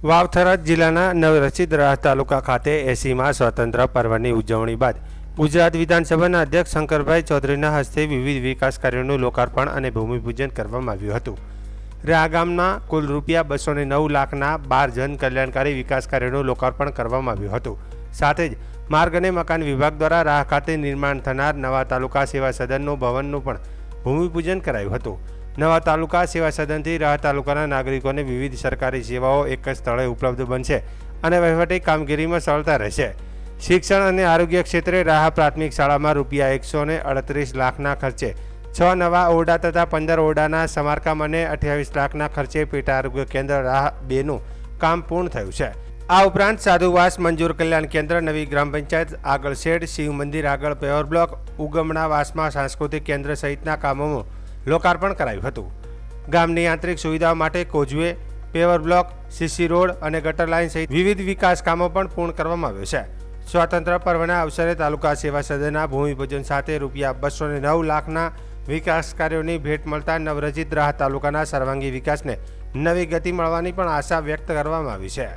વાવથરા જિલ્લાના નવરચિત રાહ તાલુકા ખાતે 80માં સ્વતંત્ર પર્વની ઉજવણી બાદ ગુજરાત વિધાનસભાના અધ્યક્ષ શંકરભાઈ ચૌધરીના હસ્તે વિવિધ વિકાસ કાર્યોનું લોકાર્પણ અને ભૂમિપૂજન કરવામાં આવ્યું હતું। રાહ ગામમાં કુલ ₹209 લાખના 12 જન કલ્યાણકારી વિકાસ કાર્યોનું લોકાર્પણ કરવામાં આવ્યું હતું। સાથે જ માર્ગ અને મકાન વિભાગ દ્વારા રાહ ખાતે નિર્માણ થનાર નવા તાલુકા સેવા સદનનું ભવનનું પણ ભૂમિપૂજન કરાયું હતું। નવા તાલુકા સેવા સદનથી રાહ તાલુકાના નાગરિકોને વિવિધ સરકારી સેવાઓ એક જ સ્થળે ઉપલબ્ધ બનશે અને વહીવટી કામગીરીમાં સરળતા રહેશે। શિક્ષણ અને આરોગ્ય ક્ષેત્રે રાહ પ્રાથમિક શાળામાં ₹138 લાખના ખર્ચે 6 નવા ઓરડા તથા 15 ઓરડાના સમારકામ અને 28 લાખના ખર્ચે પેટા આરોગ્ય કેન્દ્ર રાહ 2નું કામ પૂર્ણ થયું છે। આ ઉપરાંત સાધુવાસ મંજૂર કલ્યાણ કેન્દ્ર, નવી ગ્રામ પંચાયત આગળ શેડ, શિવ મંદિર આગળ પેવર બ્લોક, ઉગમણા વાસમાં સાંસ્કૃતિક કેન્દ્ર સહિતના કામોનું લોકાર્પણ કરાયું હતું। ગામની આંતરિક સુવિધાઓ માટે causeway, paver block, CC road અને ગટર લાઇન સહિત વિવિધ વિકાસ કામો પણ પૂર્ણ કરવામાં આવ્યું છે। સ્વતંત્ર પર્વના અવસરે તાલુકા સેવા સદનના ભૂમિપૂજન સાથે ₹209 લાખના વિકાસ કાર્યોની ભેટ મળતા નવરચિત રાહ તાલુકાના સર્વાંગી વિકાસને નવી ગતિ મળવાની પણ આશા વ્યક્ત કરવામાં આવી છે।